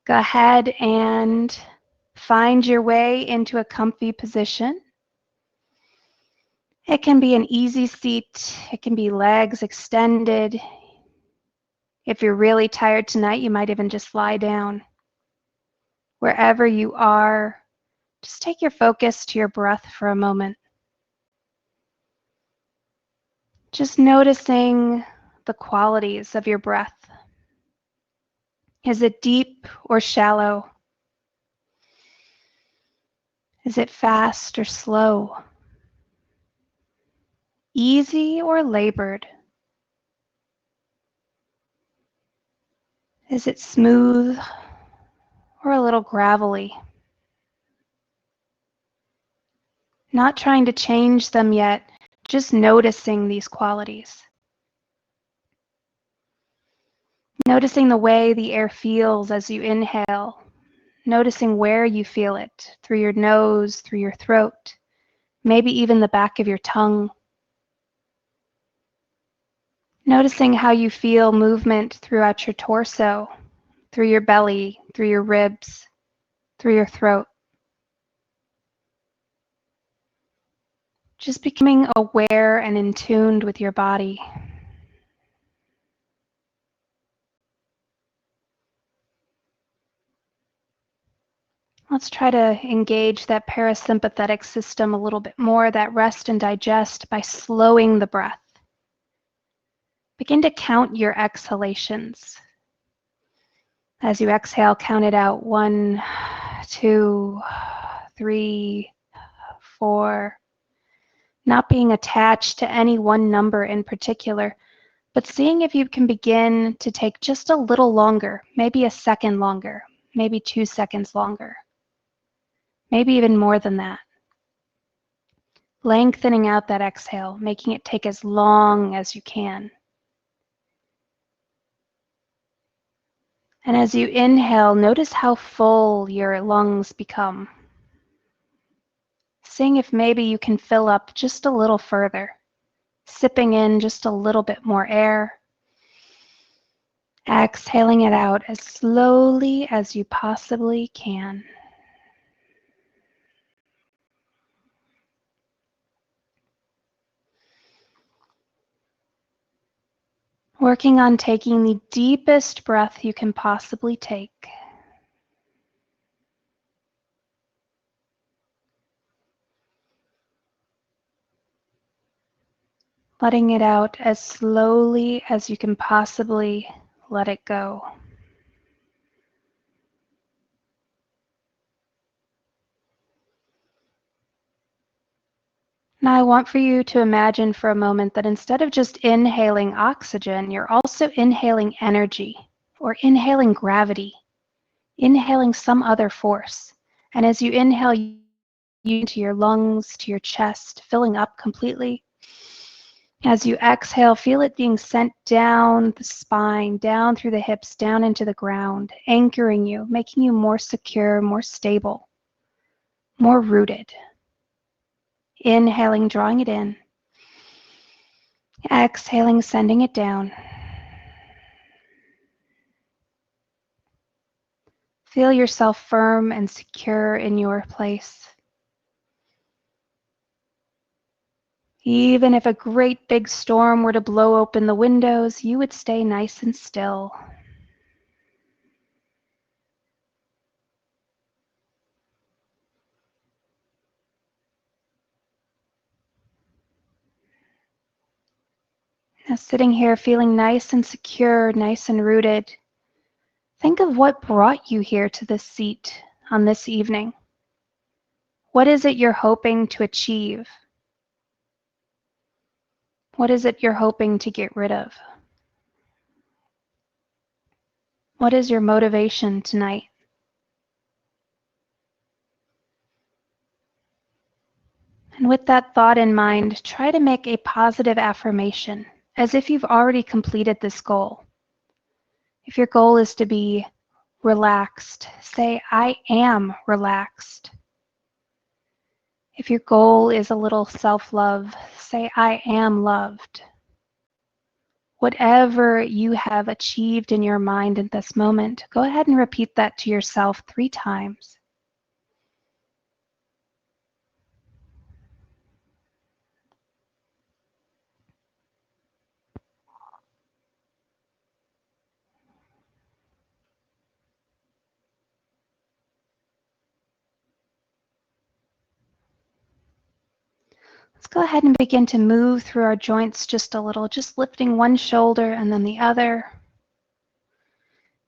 Go ahead and find your way into a comfy position. It can be an easy seat. It can be legs extended. If you're really tired tonight, you might even just lie down. Wherever you are, just take your focus to your breath for a moment. Just noticing the qualities of your breath. Is it deep or shallow? Is it fast or slow? Easy or labored? Is it smooth or a little gravelly? Not trying to change them yet, just noticing these qualities. Noticing the way the air feels as you inhale. Noticing where you feel it, through your nose, through your throat, maybe even the back of your tongue. Noticing how you feel movement throughout your torso, through your belly, through your ribs, through your throat. Just becoming aware and in tune with your body. Let's try to engage that parasympathetic system a little bit more, that rest and digest, by slowing the breath. Begin to count your exhalations. As you exhale, count it out. 1, 2, 3, 4. Not being attached to any one number in particular, but seeing if you can begin to take just a little longer, maybe a second longer, maybe 2 seconds longer, maybe even more than that. Lengthening out that exhale, making it take as long as you can. And as you inhale, notice how full your lungs become. Seeing if maybe you can fill up just a little further, sipping in just a little bit more air. Exhaling it out as slowly as you possibly can. Working on taking the deepest breath you can possibly take. Letting it out as slowly as you can possibly let it go. Now I want for you to imagine for a moment that instead of just inhaling oxygen, you're also inhaling energy or inhaling gravity, inhaling some other force. And as you inhale, you into your lungs, to your chest, filling up completely. As you exhale, feel it being sent down the spine, down through the hips, down into the ground, anchoring you, making you more secure, more stable, more rooted. Inhaling, drawing it in. Exhaling, sending it down. Feel yourself firm and secure in your place. Even if a great big storm were to blow open the windows, you would stay nice and still. Now sitting here feeling nice and secure, nice and rooted, think of what brought you here to this seat on this evening. What is it you're hoping to achieve? What is it you're hoping to get rid of? What is your motivation tonight? And with that thought in mind, try to make a positive affirmation as if you've already completed this goal. If your goal is to be relaxed, say, I am relaxed. If your goal is a little self-love, say, I am loved. Whatever you have achieved in your mind at this moment, go ahead and repeat that to yourself 3 times. Let's go ahead and begin to move through our joints just a little, just lifting one shoulder and then the other,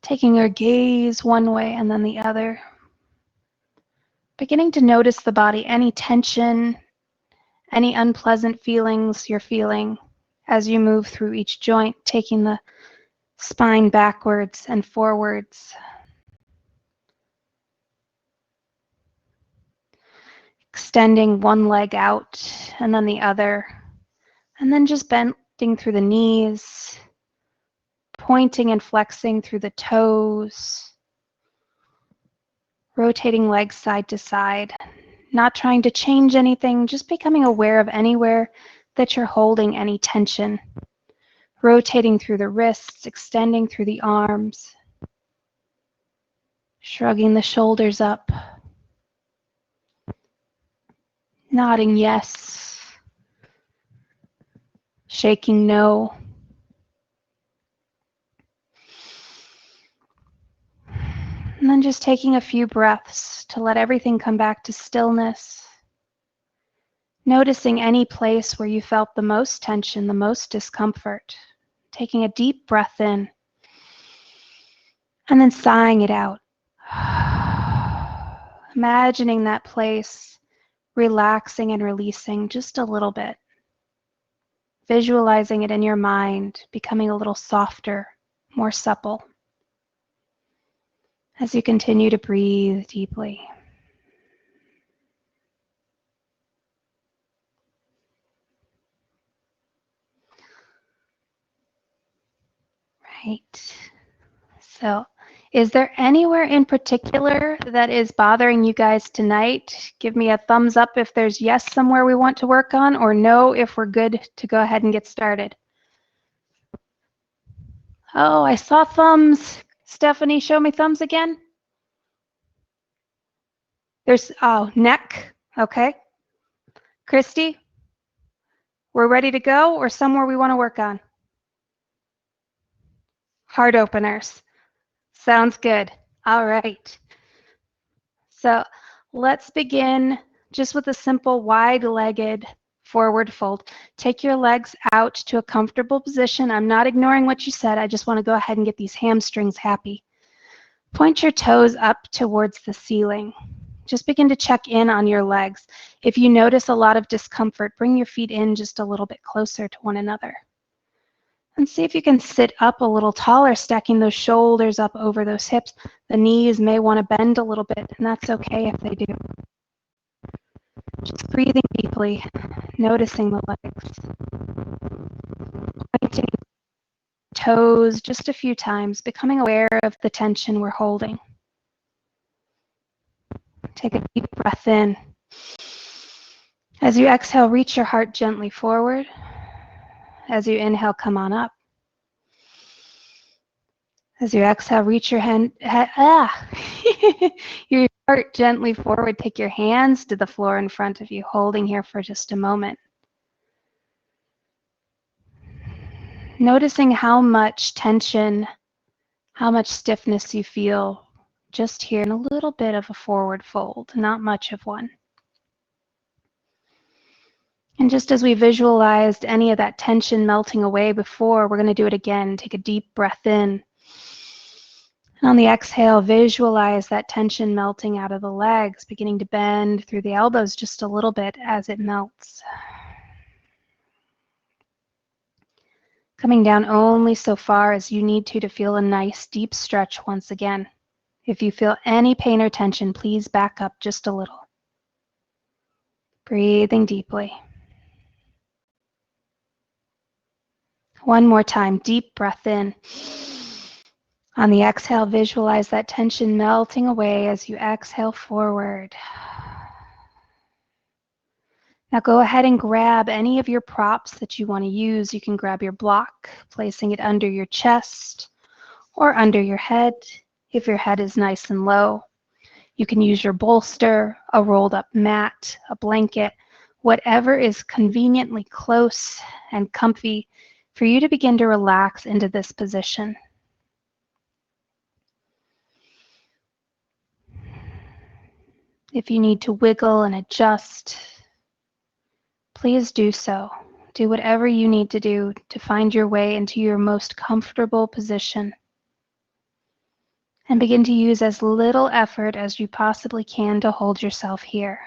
taking our gaze one way and then the other. Beginning to notice the body, any tension, any unpleasant feelings you're feeling as you move through each joint, taking the spine backwards and forwards. Extending one leg out and then the other. And then just bending through the knees, pointing and flexing through the toes, rotating legs side to side, not trying to change anything, just becoming aware of anywhere that you're holding any tension. Rotating through the wrists, extending through the arms, shrugging the shoulders up, nodding yes, shaking no. And then just taking a few breaths to let everything come back to stillness. Noticing any place where you felt the most tension, the most discomfort. Taking a deep breath in and then sighing it out. Imagining that place relaxing and releasing just a little bit. Visualizing it in your mind, becoming a little softer, more supple. As you continue to breathe deeply. Right. So, is there anywhere in particular that is bothering you guys tonight? Give me a thumbs up if there's yes somewhere we want to work on, or no if we're good to go ahead and get started. Oh, I saw thumbs. Stephanie, show me thumbs again. There's, oh, neck. Okay. Christy, we're ready to go, or somewhere we want to work on? Heart openers. Sounds good. All right. So let's begin just with a simple wide-legged forward fold. Take your legs out to a comfortable position. I'm not ignoring what you said. I just want to go ahead and get these hamstrings happy. Point your toes up towards the ceiling. Just begin to check in on your legs. If you notice a lot of discomfort, bring your feet in just a little bit closer to one another. And see if you can sit up a little taller, stacking those shoulders up over those hips. The knees may want to bend a little bit, and that's okay if they do. Just breathing deeply, noticing the legs. Pointing toes just a few times, becoming aware of the tension we're holding. Take a deep breath in. As you exhale, reach your heart gently forward. As you inhale, come on up. As you exhale, reach your your heart gently forward. Take your hands to the floor in front of you, holding here for just a moment. Noticing how much tension, how much stiffness you feel just here in a little bit of a forward fold, not much of one. And just as we visualized any of that tension melting away before, we're going to do it again. Take a deep breath in. And on the exhale, visualize that tension melting out of the legs, beginning to bend through the elbows just a little bit as it melts. Coming down only so far as you need to feel a nice deep stretch once again. If you feel any pain or tension, please back up just a little. Breathing deeply. One more time, deep breath in. On the exhale, visualize that tension melting away as you exhale forward. Now go ahead and grab any of your props that you want to use. You can grab your block, placing it under your chest or under your head if your head is nice and low. You can use your bolster, a rolled up mat, a blanket, whatever is conveniently close and comfy for you to begin to relax into this position. If you need to wiggle and adjust, please do so. Do whatever you need to do to find your way into your most comfortable position. And begin to use as little effort as you possibly can to hold yourself here.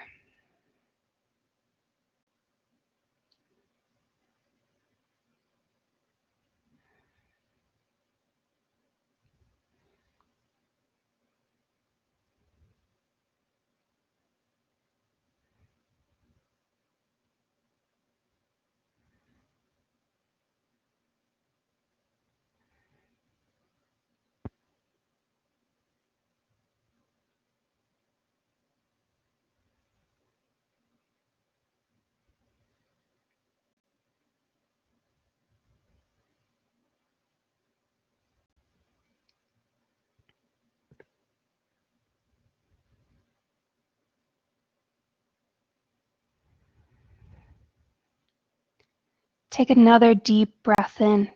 Take another deep breath in.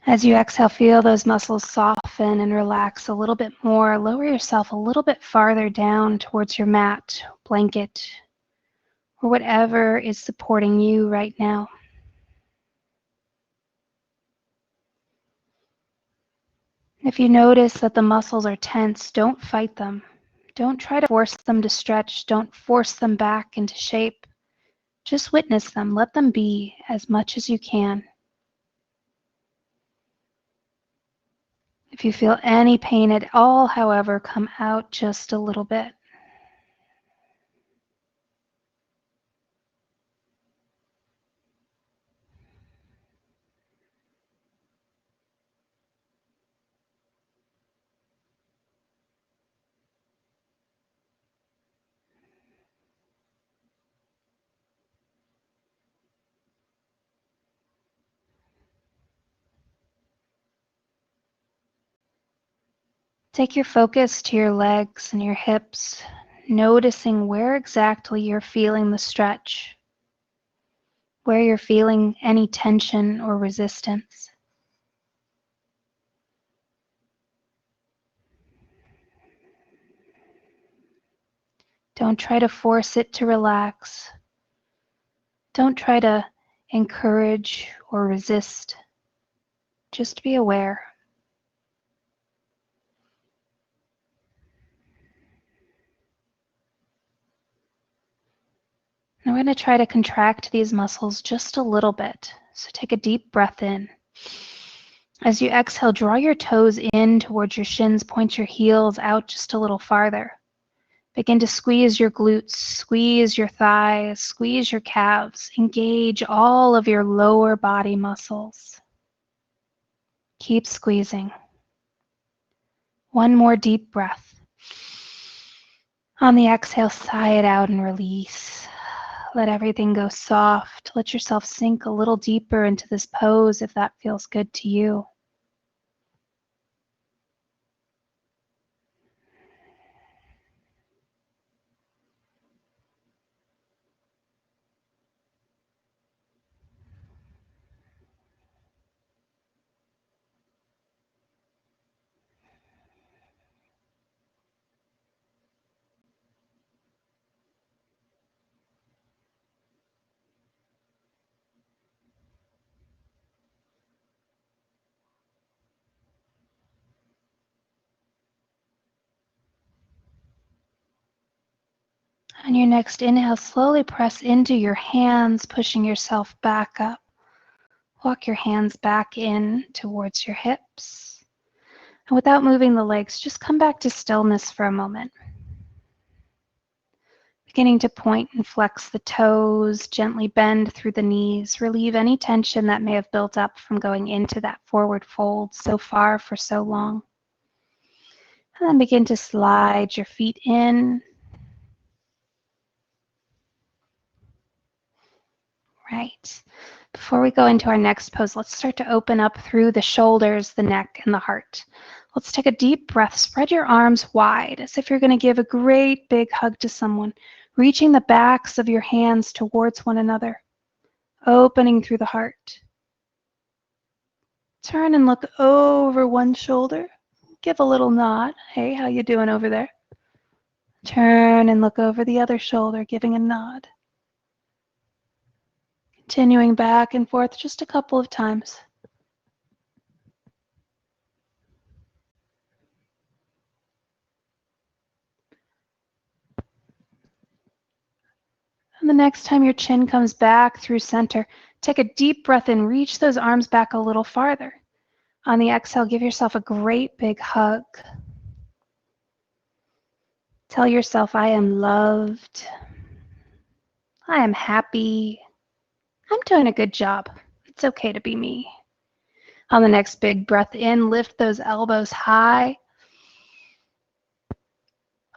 As you exhale, feel those muscles soften and relax a little bit more. Lower yourself a little bit farther down towards your mat, blanket, or whatever is supporting you right now. If you notice that the muscles are tense, don't fight them. Don't try to force them to stretch. Don't force them back into shape. Just witness them. Let them be as much as you can. If you feel any pain at all, however, come out just a little bit. Take your focus to your legs and your hips, noticing where exactly you're feeling the stretch, where you're feeling any tension or resistance. Don't try to force it to relax. Don't try to encourage or resist. Just be aware. Now we're going to try to contract these muscles just a little bit. So take a deep breath in. As you exhale, draw your toes in towards your shins, point your heels out just a little farther. Begin to squeeze your glutes, squeeze your thighs, squeeze your calves. Engage all of your lower body muscles. Keep squeezing. One more deep breath. On the exhale, sigh it out and release. Let everything go soft. Let yourself sink a little deeper into this pose if that feels good to you. On your next inhale, slowly press into your hands, pushing yourself back up. Walk your hands back in towards your hips. And without moving the legs, just come back to stillness for a moment. Beginning to point and flex the toes, gently bend through the knees. Relieve any tension that may have built up from going into that forward fold so far for so long. And then begin to slide your feet in. Right. Before we go into our next pose, let's start to open up through the shoulders, the neck, and the heart. Let's take a deep breath. Spread your arms wide as if you're going to give a great big hug to someone, reaching the backs of your hands towards one another, opening through the heart. Turn and look over one shoulder. Give a little nod. Hey, how you doing over there? Turn and look over the other shoulder, giving a nod. Continuing back and forth just a couple of times. And the next time your chin comes back through center, take a deep breath in, reach those arms back a little farther. On the exhale, give yourself a great big hug. Tell yourself, I am loved. I am happy. I'm doing a good job. It's okay to be me. On the next big breath in, lift those elbows high.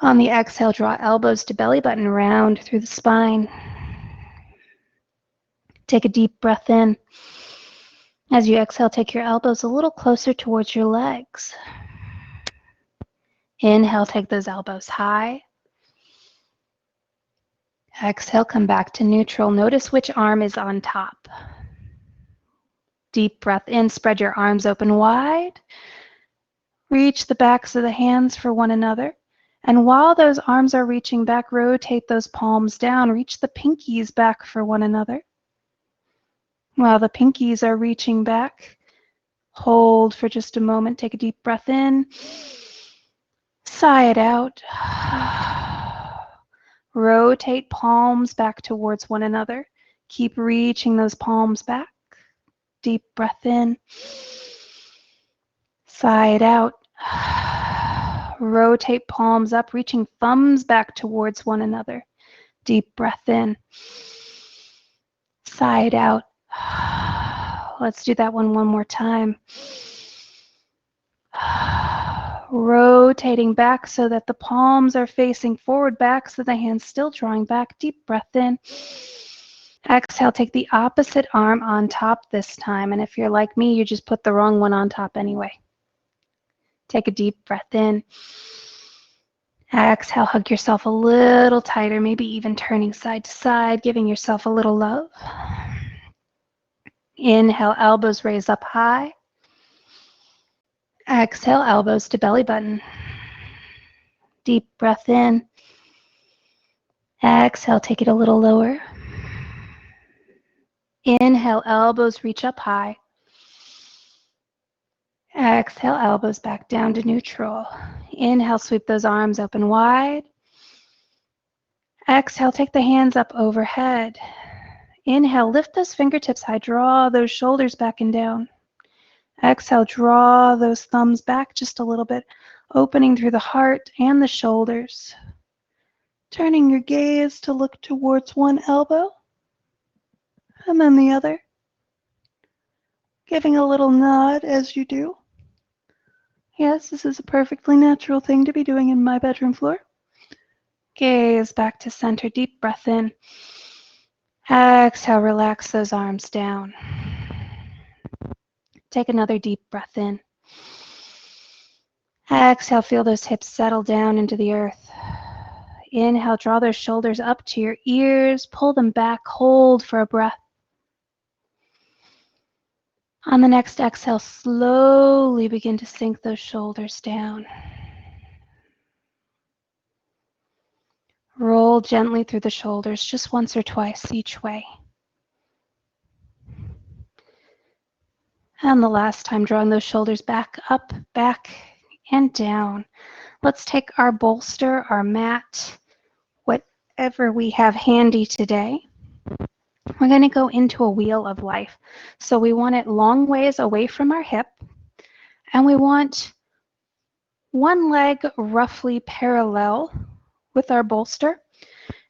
On the exhale, draw elbows to belly button, round through the spine. Take a deep breath in. As you exhale, take your elbows a little closer towards your legs. Inhale, take those elbows high. Exhale, come back to neutral. Notice which arm is on top. Deep breath in, spread your arms open wide. Reach the backs of the hands for one another. And while those arms are reaching back, rotate those palms down. Reach the pinkies back for one another. While the pinkies are reaching back, hold for just a moment. Take a deep breath in. Sigh it out. Rotate palms back towards one another. Keep reaching those palms back. Deep breath in. Sigh it out. Rotate palms up, reaching thumbs back towards one another. Deep breath in. Sigh it out. Let's do that one more time. Rotating back so that the palms are facing forward, backs of the hands still drawing back. Deep breath in. Exhale, take the opposite arm on top this time. And if you're like me, you just put the wrong one on top anyway. Take a deep breath in. Exhale, hug yourself a little tighter, maybe even turning side to side, giving yourself a little love. Inhale, elbows raise up high. Exhale, elbows to belly button. Deep breath in. Exhale, take it a little lower. Inhale, elbows reach up high. Exhale, elbows back down to neutral. Inhale, sweep those arms open wide. Exhale, take the hands up overhead. Inhale, lift those fingertips high. Draw those shoulders back and down. Exhale, draw those thumbs back just a little bit, opening through the heart and the shoulders. Turning your gaze to look towards one elbow and then the other. Giving a little nod as you do. Yes, this is a perfectly natural thing to be doing in my bedroom floor. Gaze back to center, deep breath in. Exhale, relax those arms down. Take another deep breath in. Exhale, feel those hips settle down into the earth. Inhale, draw those shoulders up to your ears, pull them back, hold for a breath. On the next exhale, slowly begin to sink those shoulders down. Roll gently through the shoulders, just once or twice each way. And the last time, drawing those shoulders back, up, back, and down. Let's take our bolster, our mat, whatever we have handy today. We're going to go into a wheel of life. So we want it long ways away from our hip, and we want one leg roughly parallel with our bolster,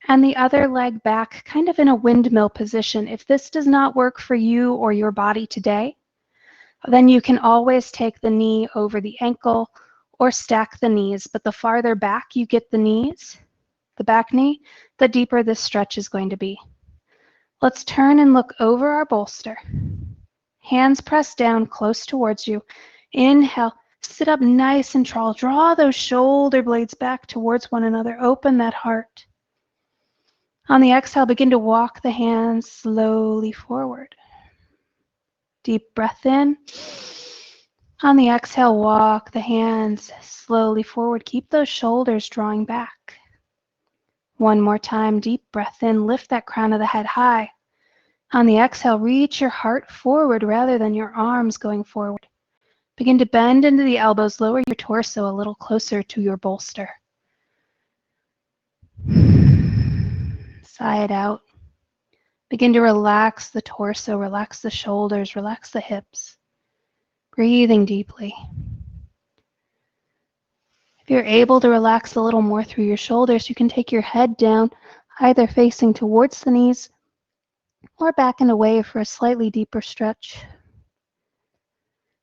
and the other leg back kind of in a windmill position. If this does not work for you or your body today, then you can always take the knee over the ankle or stack the knees. But the farther back you get the knees, the back knee, the deeper this stretch is going to be. Let's turn and look over our bolster. Hands pressed down close towards you. Inhale, sit up nice and tall. Draw those shoulder blades back towards one another. Open that heart. On the exhale, begin to walk the hands slowly forward. Deep breath in. On the exhale, walk the hands slowly forward. Keep those shoulders drawing back. One more time, deep breath in. Lift that crown of the head high. On the exhale, reach your heart forward rather than your arms going forward. Begin to bend into the elbows. Lower your torso a little closer to your bolster. Sigh it out. Begin to relax the torso, relax the shoulders, relax the hips. Breathing deeply. If you're able to relax a little more through your shoulders, you can take your head down, either facing towards the knees or back and away for a slightly deeper stretch.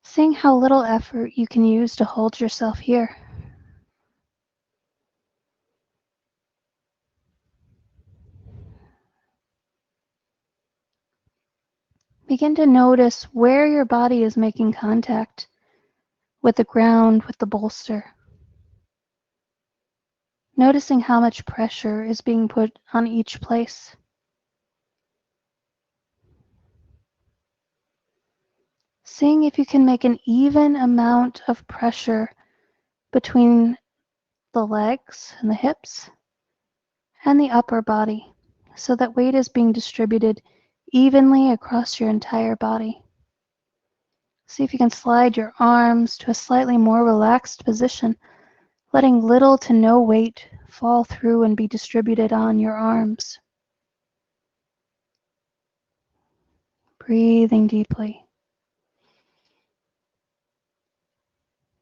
Seeing how little effort you can use to hold yourself here. Begin to notice where your body is making contact with the ground, with the bolster. Noticing how much pressure is being put on each place. Seeing if you can make an even amount of pressure between the legs and the hips and the upper body, so that weight is being distributed evenly across your entire body. See if you can slide your arms to a slightly more relaxed position, letting little to no weight fall through and be distributed on your arms. Breathing deeply.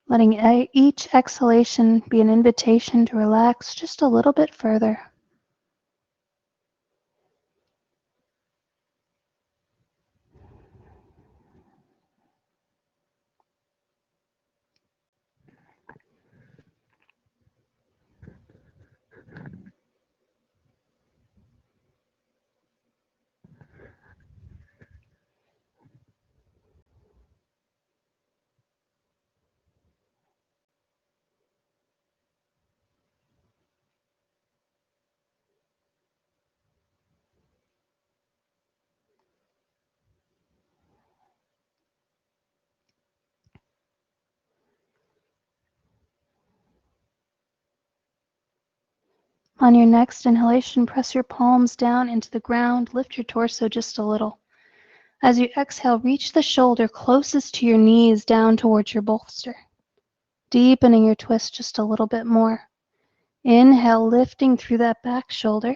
Letting each exhalation be an invitation to relax just a little bit further. On your next inhalation, press your palms down into the ground. Lift your torso just a little. As you exhale, reach the shoulder closest to your knees down towards your bolster. Deepening your twist just a little bit more. Inhale, lifting through that back shoulder.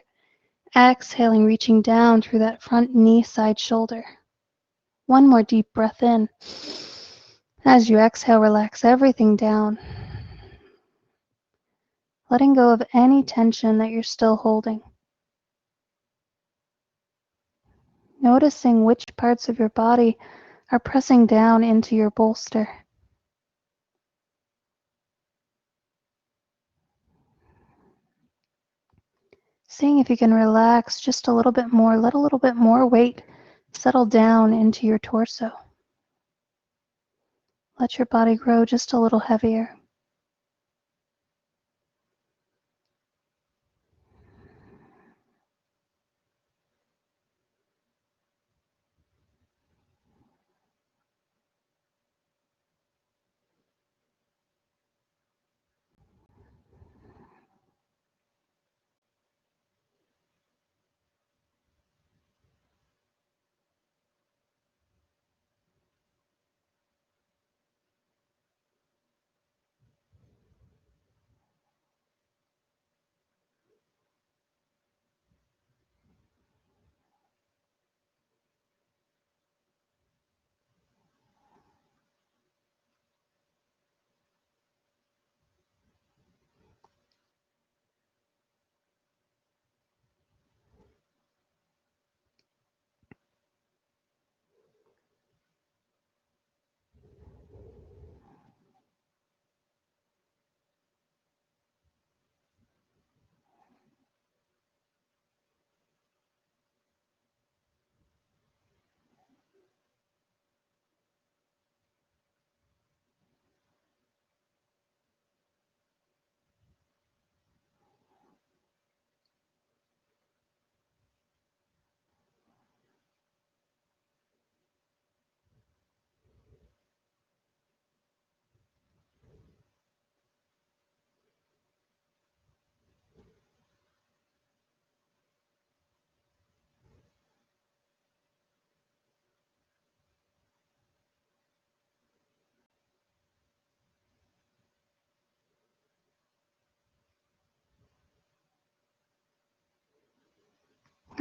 Exhaling, reaching down through that front knee side shoulder. One more deep breath in. As you exhale, relax everything down. Letting go of any tension that you're still holding. Noticing which parts of your body are pressing down into your bolster. Seeing if you can relax just a little bit more, let a little bit more weight settle down into your torso. Let your body grow just a little heavier.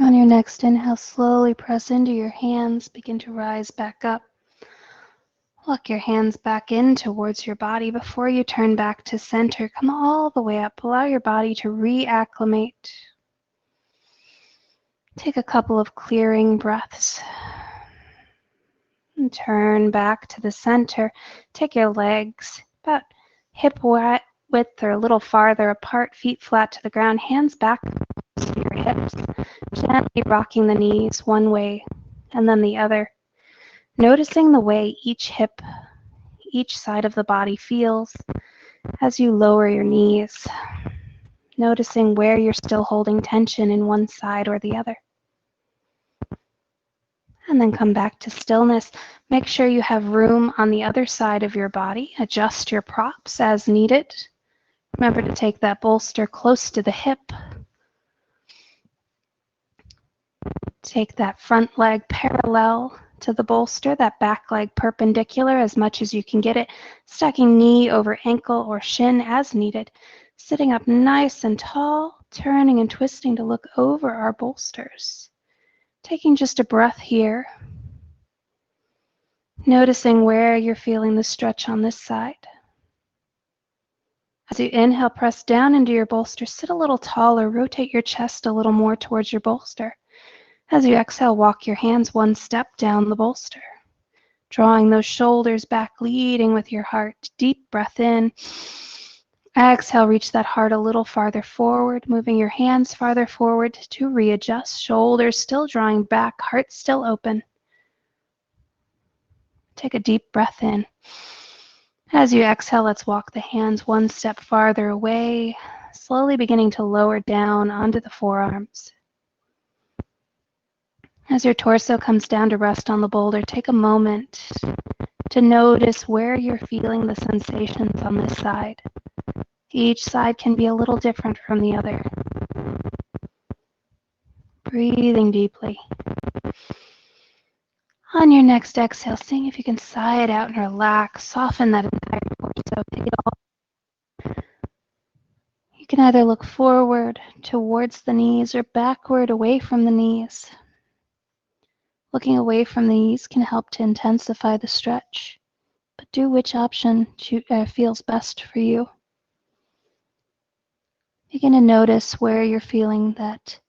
On your next inhale, slowly press into your hands, begin to rise back up. Walk your hands back in towards your body before you turn back to center. Come all the way up. Allow your body to reacclimate. Take a couple of clearing breaths. And turn back to the center. Take your legs about hip width or a little farther apart, feet flat to the ground, hands back to your hips, gently rocking the knees one way and then the other. Noticing the way each hip, each side of the body feels as you lower your knees. Noticing where you're still holding tension in one side or the other. And then come back to stillness. Make sure you have room on the other side of your body. Adjust your props as needed. Remember to take that bolster close to the hip. Take that front leg parallel to the bolster, that back leg perpendicular as much as you can get it, stacking knee over ankle or shin as needed, sitting up nice and tall, turning and twisting to look over our bolsters. Taking just a breath here, noticing where you're feeling the stretch on this side. As you inhale, press down into your bolster, sit a little taller, rotate your chest a little more towards your bolster. As you exhale, walk your hands one step down the bolster, drawing those shoulders back, leading with your heart. Deep breath in. Exhale, reach that heart a little farther forward, moving your hands farther forward to readjust. Shoulders still drawing back, heart still open. Take a deep breath in. As you exhale, let's walk the hands one step farther away, slowly beginning to lower down onto the forearms. As your torso comes down to rest on the boulder, take a moment to notice where you're feeling the sensations on this side. Each side can be a little different from the other. Breathing deeply. On your next exhale, seeing if you can sigh it out and relax, soften that entire torso. Take it all. You can either look forward towards the knees or backward away from the knees. Looking away from the knees can help to intensify the stretch, but do which option feels best for you. Begin to notice where you're feeling that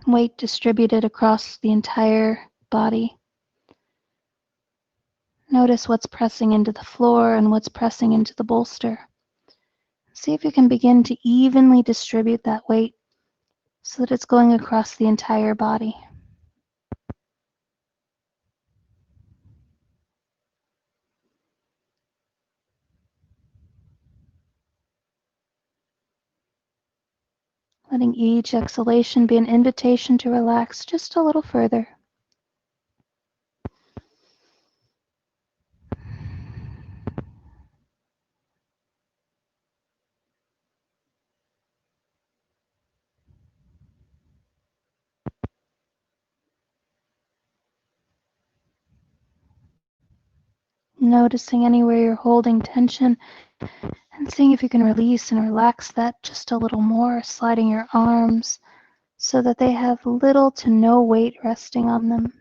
weight distributed across the entire body. Notice what's pressing into the floor and what's pressing into the bolster. See if you can begin to evenly distribute that weight so that it's going across the entire body. Letting each exhalation be an invitation to relax just a little further. Noticing anywhere you're holding tension and seeing if you can release and relax that just a little more, sliding your arms so that they have little to no weight resting on them.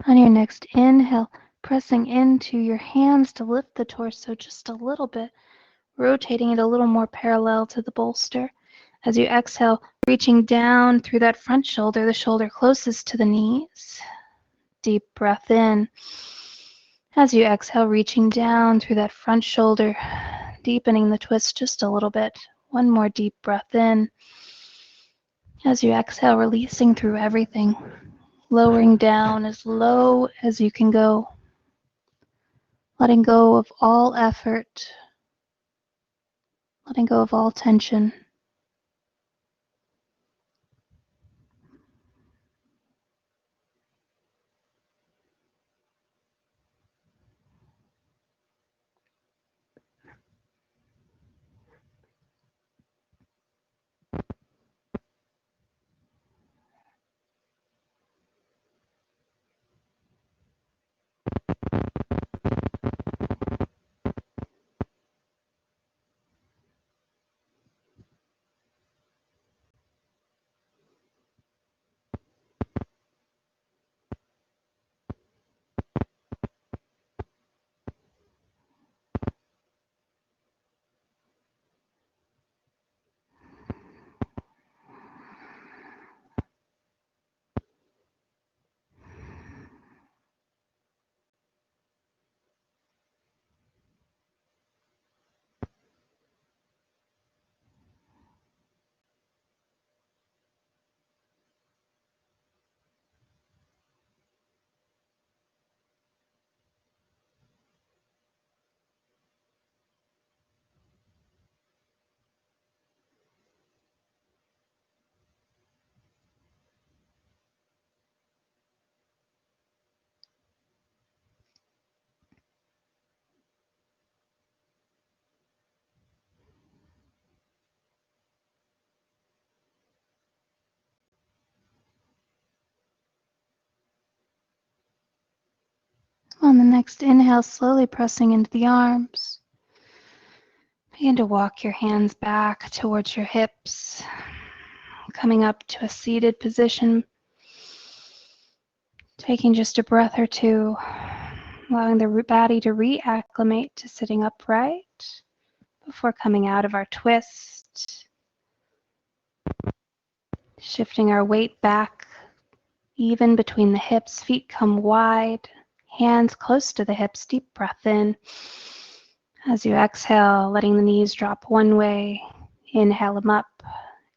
On your next inhale, pressing into your hands to lift the torso just a little bit, rotating it a little more parallel to the bolster. As you exhale, reaching down through that front shoulder, the shoulder closest to the knees. Deep breath in. As you exhale, reaching down through that front shoulder, deepening the twist just a little bit. One more deep breath in. As you exhale, releasing through everything, lowering down as low as you can go. Letting go of all effort, letting go of all tension. On the next inhale, slowly pressing into the arms. Begin to walk your hands back towards your hips, coming up to a seated position. Taking just a breath or two, allowing the body to reacclimate to sitting upright before coming out of our twist. Shifting our weight back, even between the hips, feet come wide, hands close to the hips, deep breath in. As you exhale, letting the knees drop one way, inhale them up,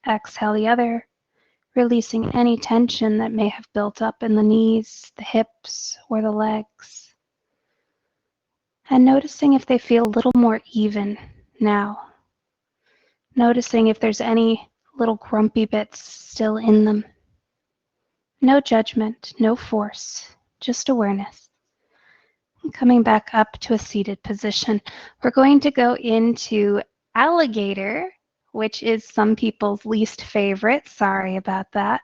exhale the other, releasing any tension that may have built up in the knees, the hips, or the legs. And noticing if they feel a little more even now. Noticing if there's any little grumpy bits still in them. No judgment, no force, just awareness. And coming back up to a seated position, we're going to go into alligator, which is some people's least favorite. Sorry about that.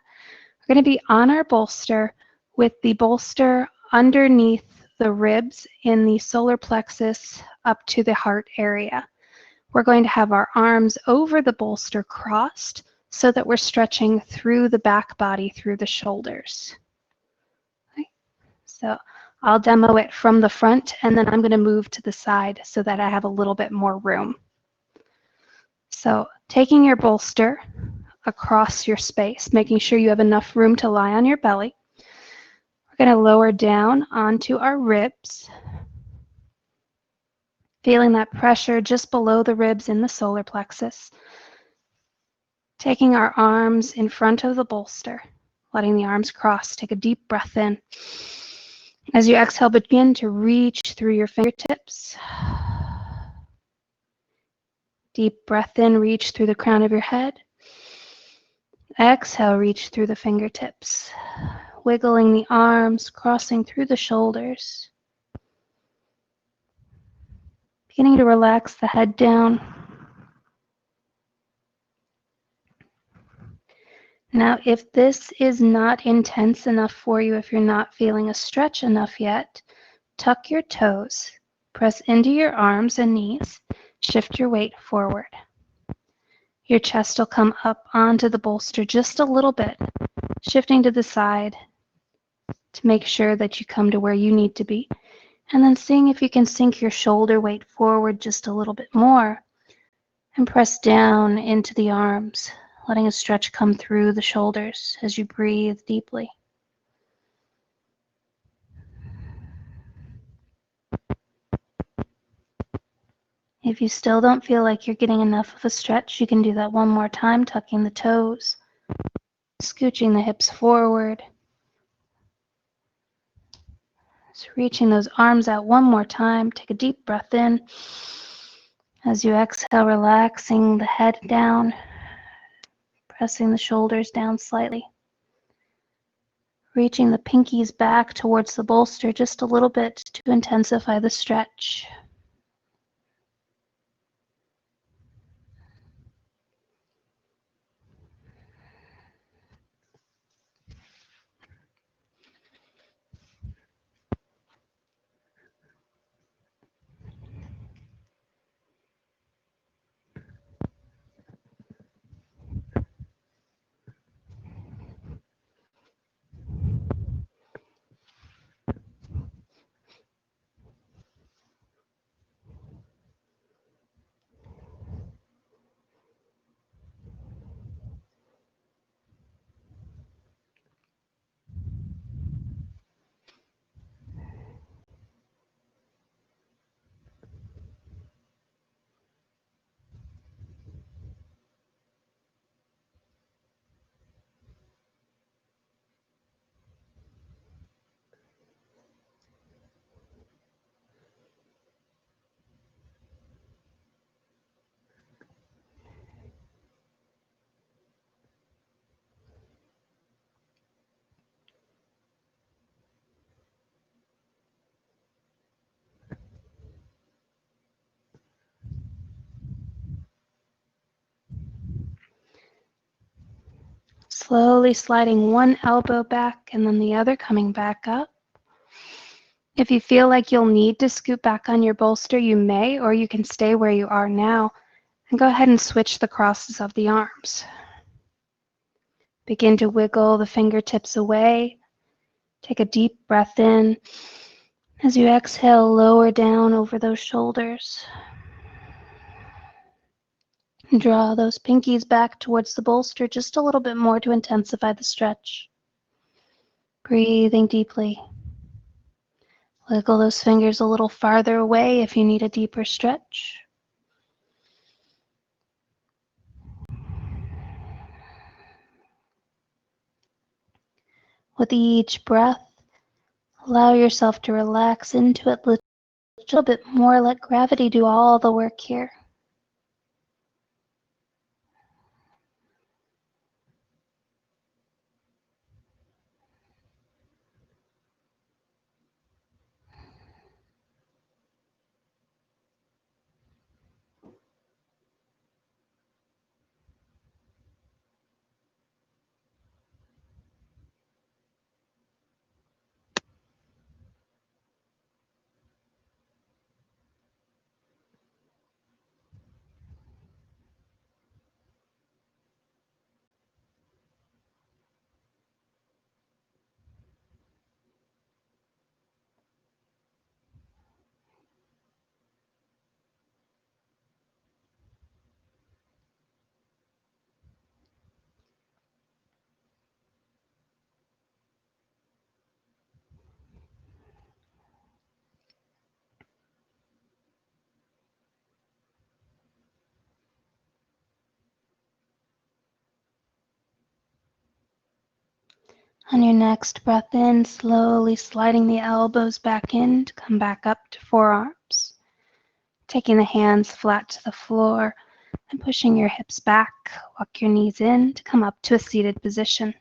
We're going to be on our bolster with the bolster underneath the ribs in the solar plexus up to the heart area. We're going to have our arms over the bolster crossed so that we're stretching through the back body, through the shoulders. Okay. So I'll demo it from the front, and then I'm going to move to the side so that I have a little bit more room. So taking your bolster across your space, making sure you have enough room to lie on your belly. We're going to lower down onto our ribs, feeling that pressure just below the ribs in the solar plexus. Taking our arms in front of the bolster, letting the arms cross. Take a deep breath in. As you exhale, begin to reach through your fingertips. Deep breath in, reach through the crown of your head. Exhale, reach through the fingertips. Wiggling the arms, crossing through the shoulders. Beginning to relax the head down. Now, if this is not intense enough for you, if you're not feeling a stretch enough yet, tuck your toes, press into your arms and knees, shift your weight forward. Your chest will come up onto the bolster just a little bit, shifting to the side to make sure that you come to where you need to be. And then seeing if you can sink your shoulder weight forward just a little bit more and press down into the arms, letting a stretch come through the shoulders as you breathe deeply. If you still don't feel like you're getting enough of a stretch, you can do that one more time, tucking the toes, scooching the hips forward. Just reaching those arms out one more time. Take a deep breath in. As you exhale, relaxing the head down, pressing the shoulders down slightly. Reaching the pinkies back towards the bolster just a little bit to intensify the stretch. Slowly sliding one elbow back and then the other coming back up. If you feel like you'll need to scoot back on your bolster, you may, or you can stay where you are now and go ahead and switch the crosses of the arms. Begin to wiggle the fingertips away. Take a deep breath in. As you exhale, lower down over those shoulders. Draw those pinkies back towards the bolster just a little bit more to intensify the stretch. Breathing deeply. Wiggle those fingers a little farther away if you need a deeper stretch. With each breath, allow yourself to relax into it a little bit more. Let gravity do all the work here. On your next breath in, slowly sliding the elbows back in to come back up to forearms. Taking the hands flat to the floor and pushing your hips back. Walk your knees in to come up to a seated position.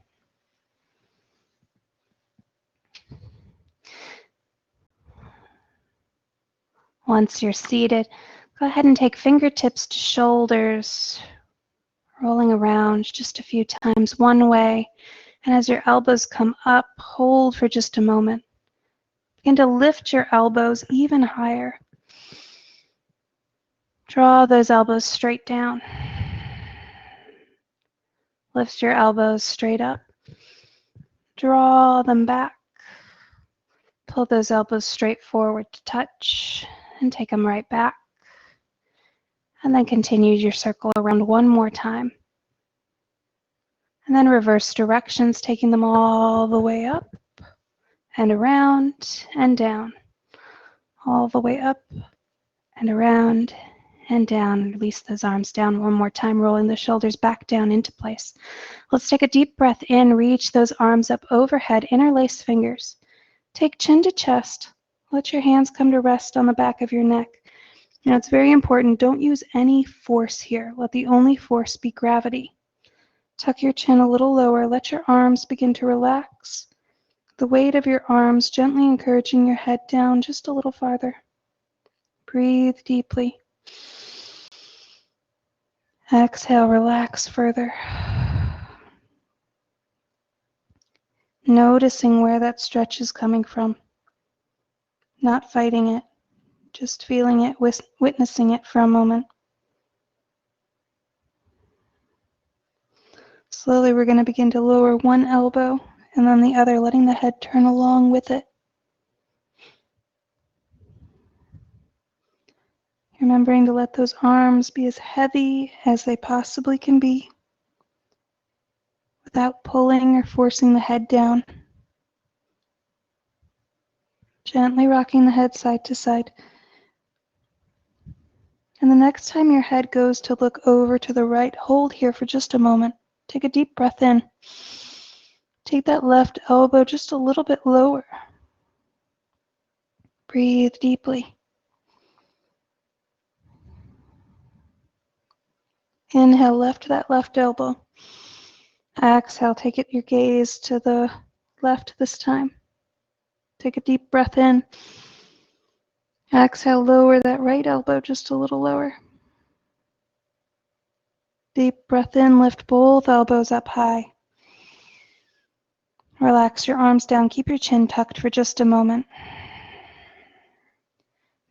Once you're seated, go ahead and take fingertips to shoulders, rolling around just a few times one way. And as your elbows come up, hold for just a moment. Begin to lift your elbows even higher. Draw those elbows straight down. Lift your elbows straight up. Draw them back. Pull those elbows straight forward to touch and take them right back. And then continue your circle around one more time. And then reverse directions, taking them all the way up and around and down. All the way up and around and down. Release those arms down one more time, rolling the shoulders back down into place. Let's take a deep breath in, reach those arms up overhead, interlace fingers. Take chin to chest. Let your hands come to rest on the back of your neck. Now it's very important, don't use any force here. Let the only force be gravity. Tuck your chin a little lower. Let your arms begin to relax. The weight of your arms gently encouraging your head down just a little farther. Breathe deeply. Exhale, relax further. Noticing where that stretch is coming from. Not fighting it, just feeling it, witnessing it for a moment. Slowly we're going to begin to lower one elbow and then the other, letting the head turn along with it. Remembering to let those arms be as heavy as they possibly can be without pulling or forcing the head down. Gently rocking the head side to side. And the next time your head goes to look over to the right, hold here for just a moment. Take a deep breath in. Take that left elbow just a little bit lower. Breathe deeply. Inhale, lift that left elbow. Exhale, take your gaze to the left this time. Take a deep breath in. Exhale, lower that right elbow just a little lower. Deep breath in, lift both elbows up high. Relax your arms down, keep your chin tucked for just a moment.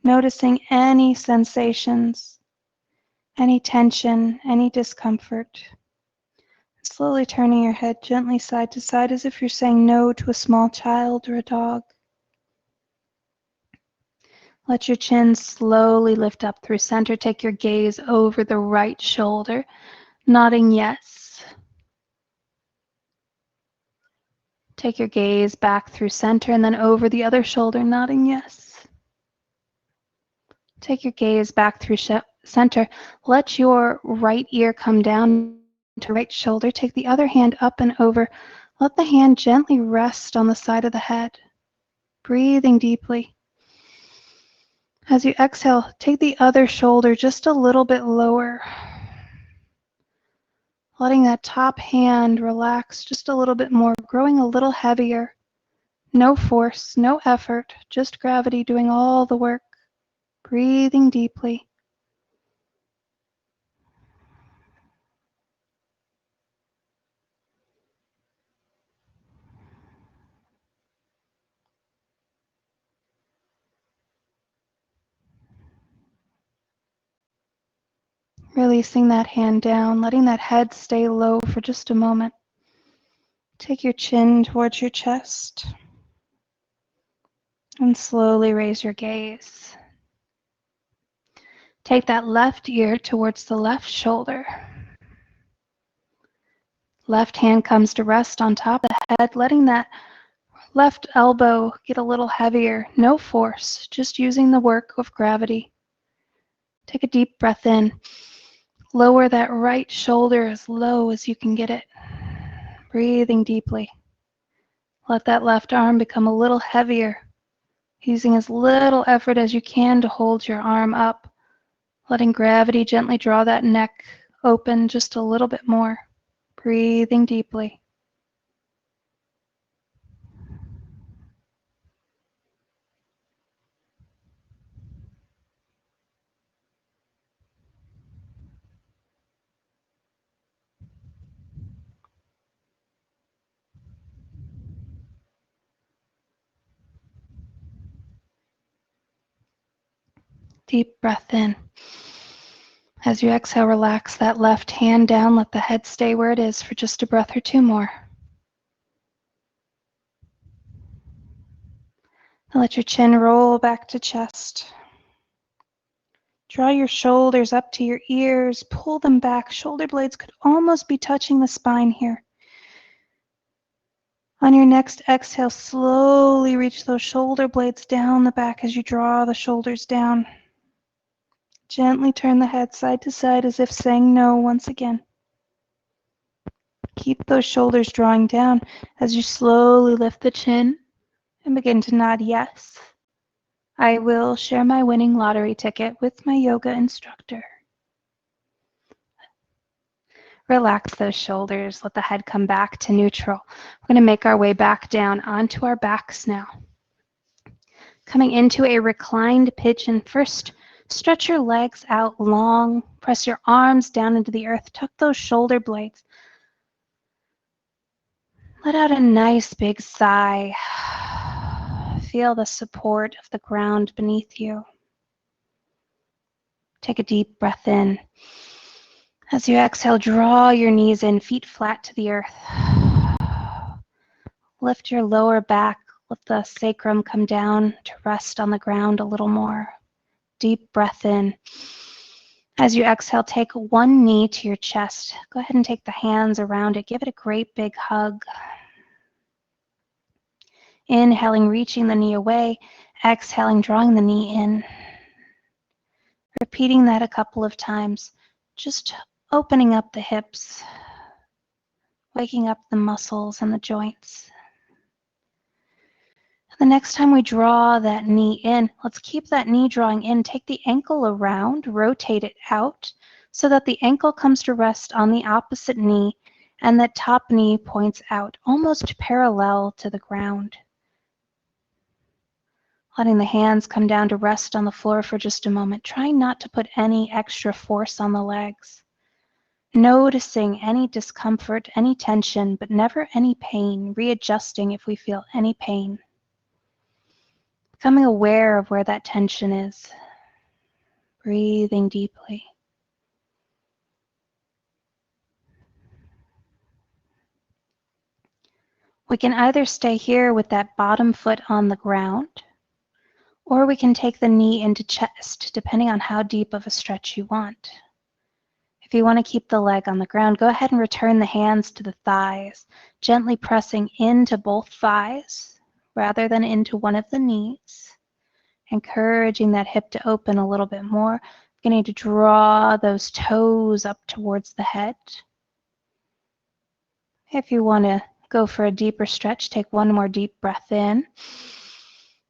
Noticing any sensations, any tension, any discomfort. Slowly turning your head gently side to side as if you're saying no to a small child or a dog. Let your chin slowly lift up through center. Take your gaze over the right shoulder, nodding yes. Take your gaze back through center and then over the other shoulder, nodding yes. Take your gaze back through center. Let your right ear come down to right shoulder. Take the other hand up and over. Let the hand gently rest on the side of the head. Breathing deeply. As you exhale, take the other shoulder just a little bit lower. Letting that top hand relax just a little bit more, growing a little heavier. No force, no effort, just gravity doing all the work. Breathing deeply. Releasing that hand down, letting that head stay low for just a moment. Take your chin towards your chest and slowly raise your gaze. Take that left ear towards the left shoulder. Left hand comes to rest on top of the head, letting that left elbow get a little heavier. No force, just using the work of gravity. Take a deep breath in. Lower that right shoulder as low as you can get it. Breathing deeply. Let that left arm become a little heavier, using as little effort as you can to hold your arm up, letting gravity gently draw that neck open just a little bit more. Breathing deeply. Deep breath in. As you exhale, relax that left hand down. Let the head stay where it is for just a breath or two more. And let your chin roll back to chest. Draw your shoulders up to your ears. Pull them back. Shoulder blades could almost be touching the spine here. On your next exhale, slowly reach those shoulder blades down the back as you draw the shoulders down. Gently turn the head side to side as if saying no once again. Keep those shoulders drawing down as you slowly lift the chin and begin to nod yes. I will share my winning lottery ticket with my yoga instructor. Relax those shoulders. Let the head come back to neutral. We're going to make our way back down onto our backs now. Coming into a reclined pigeon. First, stretch your legs out long. Press your arms down into the earth. Tuck those shoulder blades. Let out a nice big sigh. Feel the support of the ground beneath you. Take a deep breath in. As you exhale, draw your knees in, feet flat to the earth. Lift your lower back. Let the sacrum come down to rest on the ground a little more. Deep breath in. As you exhale, take one knee to your chest. Go ahead and take the hands around it. Give it a great big hug. Inhaling, reaching the knee away. Exhaling, drawing the knee in. Repeating that a couple of times. Just opening up the hips. Waking up the muscles and the joints. The next time we draw that knee in, let's keep that knee drawing in. Take the ankle around, rotate it out so that the ankle comes to rest on the opposite knee and that top knee points out, almost parallel to the ground. Letting the hands come down to rest on the floor for just a moment. Trying not to put any extra force on the legs. Noticing any discomfort, any tension, but never any pain. Readjusting if we feel any pain. Becoming aware of where that tension is. Breathing deeply. We can either stay here with that bottom foot on the ground, or we can take the knee into chest, depending on how deep of a stretch you want. If you want to keep the leg on the ground, go ahead and return the hands to the thighs, gently pressing into both thighs rather than into one of the knees, encouraging that hip to open a little bit more, beginning to draw those toes up towards the head. If you want to go for a deeper stretch, take one more deep breath in.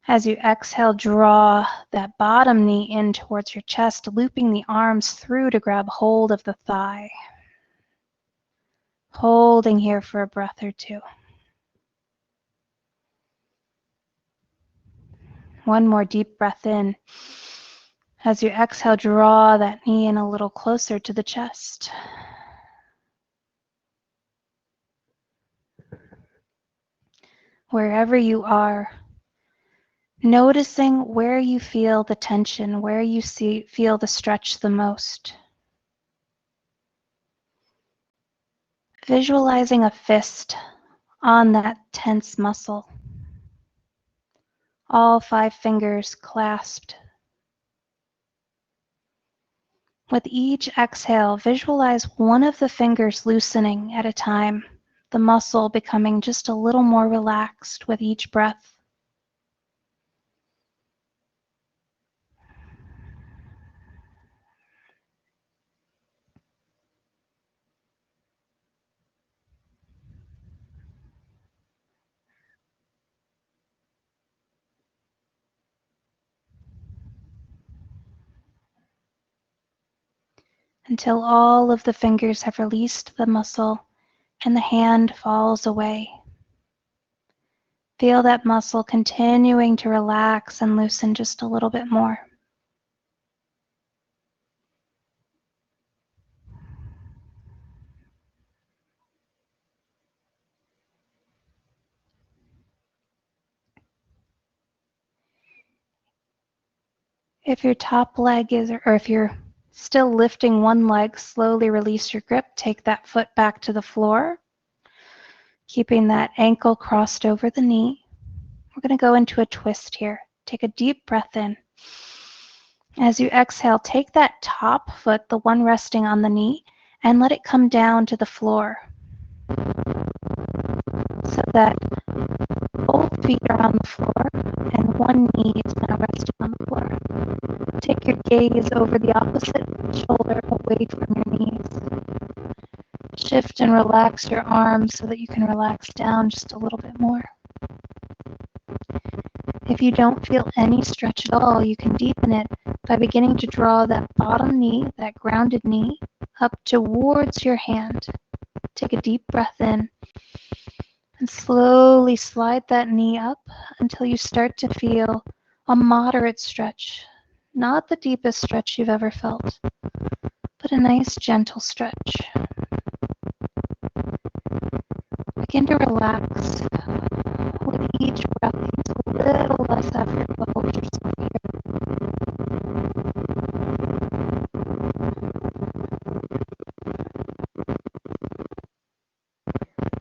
As you exhale, draw that bottom knee in towards your chest, looping the arms through to grab hold of the thigh. Holding here for a breath or two. One more deep breath in. As you exhale, draw that knee in a little closer to the chest. Wherever you are, noticing where you feel the tension, where you feel the stretch the most. Visualizing a fist on that tense muscle. All 5 fingers clasped. With each exhale, visualize one of the fingers loosening at a time, the muscle becoming just a little more relaxed with each breath. Until all of the fingers have released the muscle and the hand falls away. Feel that muscle continuing to relax and loosen just a little bit more. If your top leg is, or if you're still lifting one leg, slowly release your grip. Take that foot back to the floor, keeping that ankle crossed over the knee. We're going to go into a twist here. Take a deep breath in. As you exhale, take that top foot, the one resting on the knee, and let it come down to the floor so that both feet are on the floor and one knee is now resting on the floor. Take your gaze over the opposite shoulder away from your knees. Shift and relax your arms so that you can relax down just a little bit more. If you don't feel any stretch at all, you can deepen it by beginning to draw that bottom knee, that grounded knee, up towards your hand. Take a deep breath in and slowly slide that knee up until you start to feel a moderate stretch. Not the deepest stretch you've ever felt, but a nice gentle stretch. Begin to relax. With each breath, use a little less effort to hold yourself here.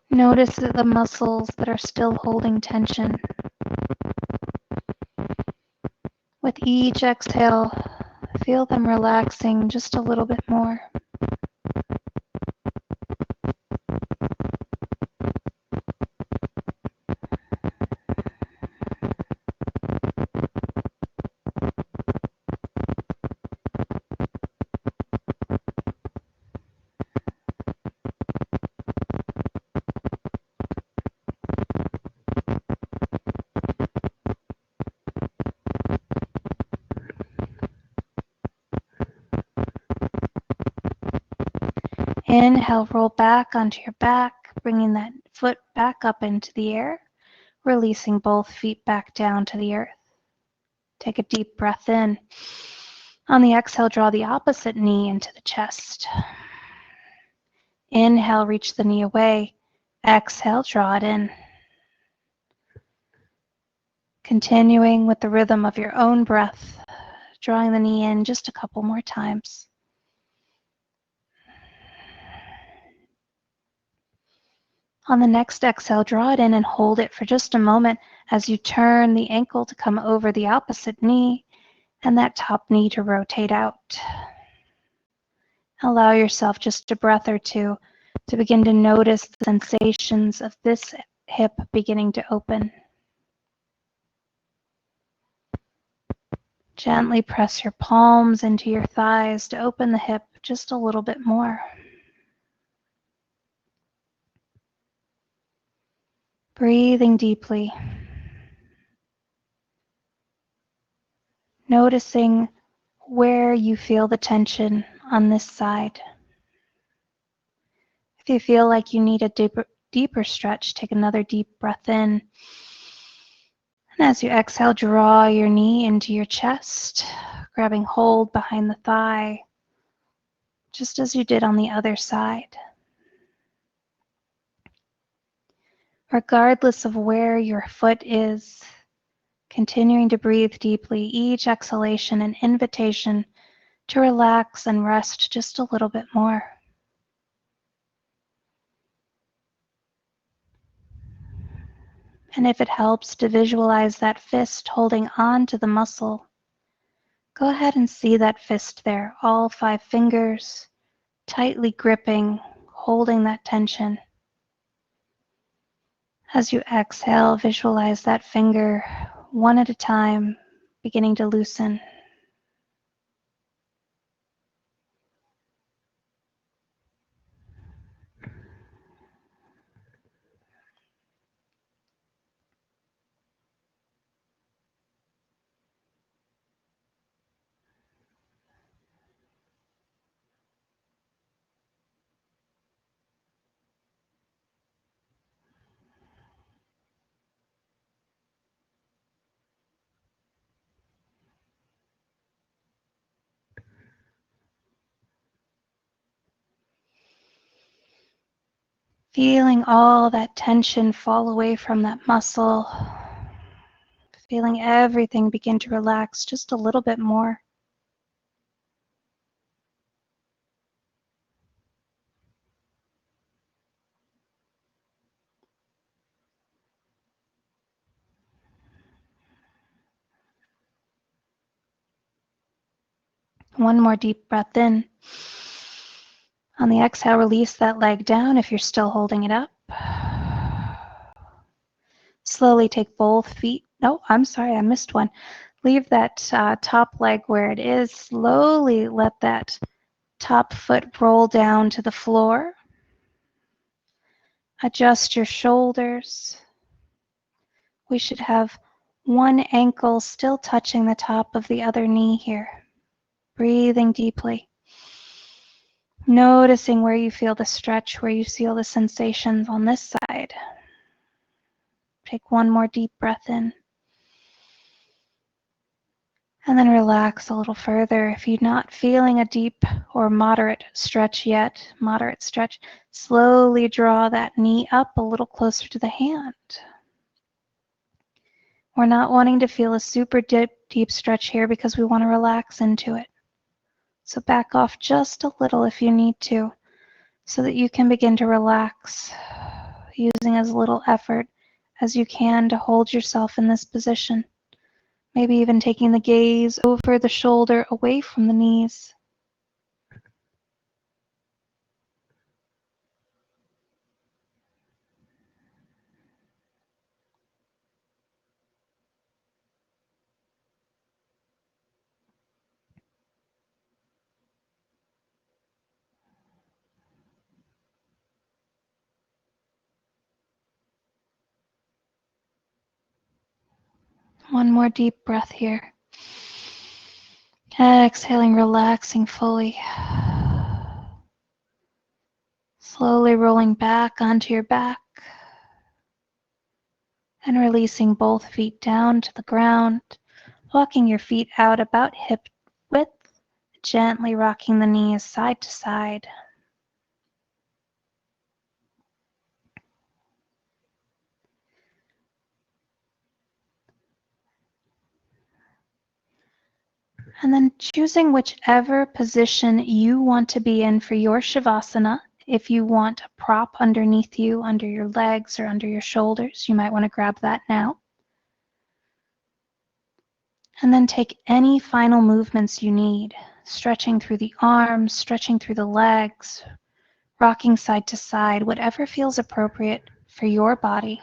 Notice the muscles that are still holding tension. With each exhale, feel them relaxing just a little bit more. Inhale, roll back onto your back, bringing that foot back up into the air, releasing both feet back down to the earth. Take a deep breath in. On the exhale, draw the opposite knee into the chest. Inhale, reach the knee away. Exhale, draw it in. Continuing with the rhythm of your own breath, drawing the knee in just a couple more times. On the next exhale, draw it in and hold it for just a moment as you turn the ankle to come over the opposite knee and that top knee to rotate out. Allow yourself just a breath or two to begin to notice the sensations of this hip beginning to open. Gently press your palms into your thighs to open the hip just a little bit more. Breathing deeply. Noticing where you feel the tension on this side. If you feel like you need a deeper stretch, take another deep breath in. And as you exhale, draw your knee into your chest, grabbing hold behind the thigh, just as you did on the other side. Regardless of where your foot is, continuing to breathe deeply, each exhalation an invitation to relax and rest just a little bit more. And if it helps to visualize that fist holding on to the muscle, go ahead and see that fist there, all 5 fingers tightly gripping, holding that tension. As you exhale, visualize that finger one at a time, beginning to loosen. Feeling all that tension fall away from that muscle. Feeling everything begin to relax just a little bit more. One more deep breath in. On the exhale, release that leg down if you're still holding it up. Slowly take both feet. Oh, I'm sorry, I missed one. Leave that top leg where it is. Slowly let that top foot roll down to the floor. Adjust your shoulders. We should have one ankle still touching the top of the other knee here. Breathing deeply. Noticing where you feel the stretch, where you feel the sensations on this side. Take one more deep breath in. And then relax a little further. If you're not feeling a deep or moderate stretch yet, slowly draw that knee up a little closer to the hand. We're not wanting to feel a super deep stretch here because we want to relax into it. So back off just a little if you need to, so that you can begin to relax, using as little effort as you can to hold yourself in this position. Maybe even taking the gaze over the shoulder, away from the knees. One more deep breath here. Exhaling, relaxing fully. Slowly rolling back onto your back. And releasing both feet down to the ground. Walking your feet out about hip width. Gently rocking the knees side to side. And then choosing whichever position you want to be in for your Shavasana. If you want a prop underneath you, under your legs or under your shoulders, you might want to grab that now. And then take any final movements you need, stretching through the arms, stretching through the legs, rocking side to side, whatever feels appropriate for your body.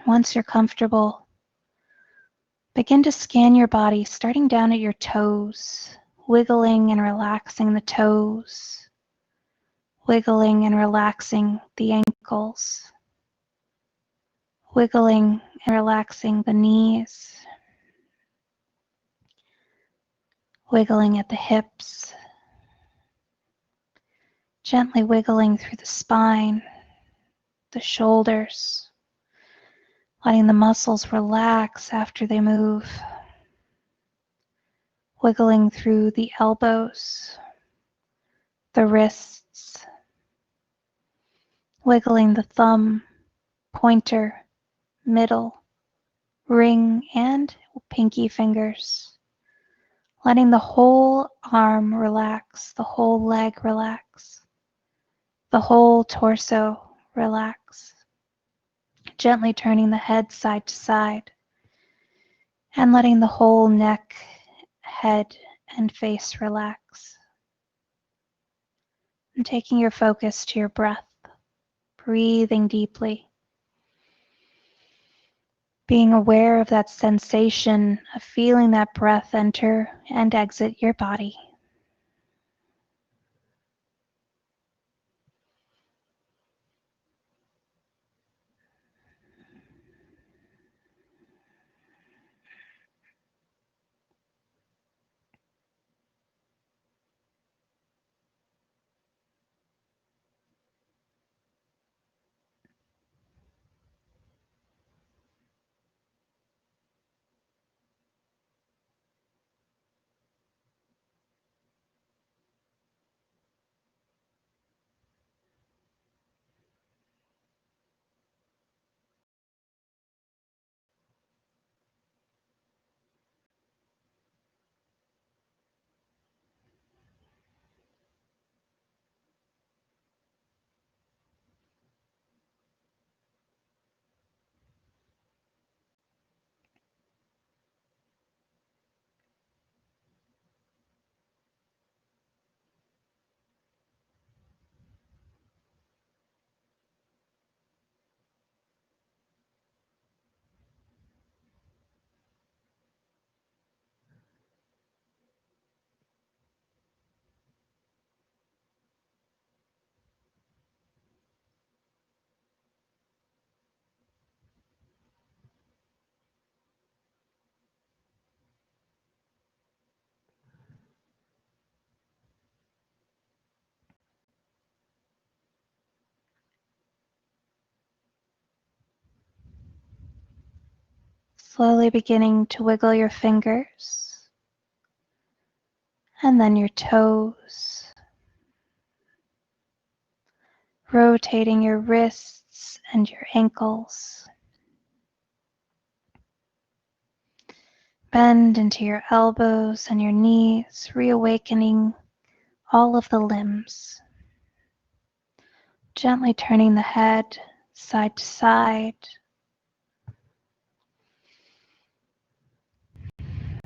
Once you're comfortable, begin to scan your body, starting down at your toes, wiggling and relaxing the toes, wiggling and relaxing the ankles, wiggling and relaxing the knees, wiggling at the hips, gently wiggling through the spine, the shoulders, letting the muscles relax after they move, wiggling through the elbows, the wrists, wiggling the thumb, pointer, middle, ring, and pinky fingers, letting the whole arm relax, the whole leg relax, the whole torso relax, gently turning the head side to side, and letting the whole neck, head, and face relax. And taking your focus to your breath, breathing deeply, being aware of that sensation of feeling that breath enter and exit your body. Slowly beginning to wiggle your fingers and then your toes, rotating your wrists and your ankles. Bend into your elbows and your knees, reawakening all of the limbs. Gently turning the head side to side.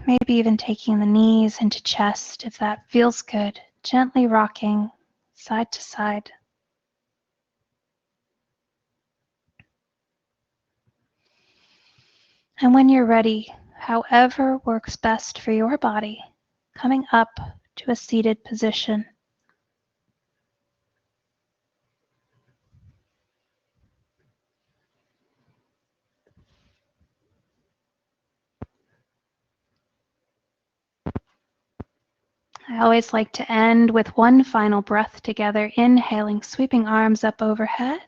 Maybe even taking the knees into chest if that feels good. Gently rocking side to side. And when you're ready, however works best for your body, coming up to a seated position. I always like to end with one final breath together, inhaling, sweeping arms up overhead.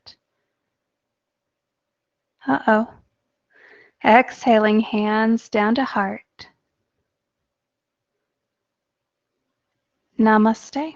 Uh-oh. Exhaling, hands down to heart. Namaste.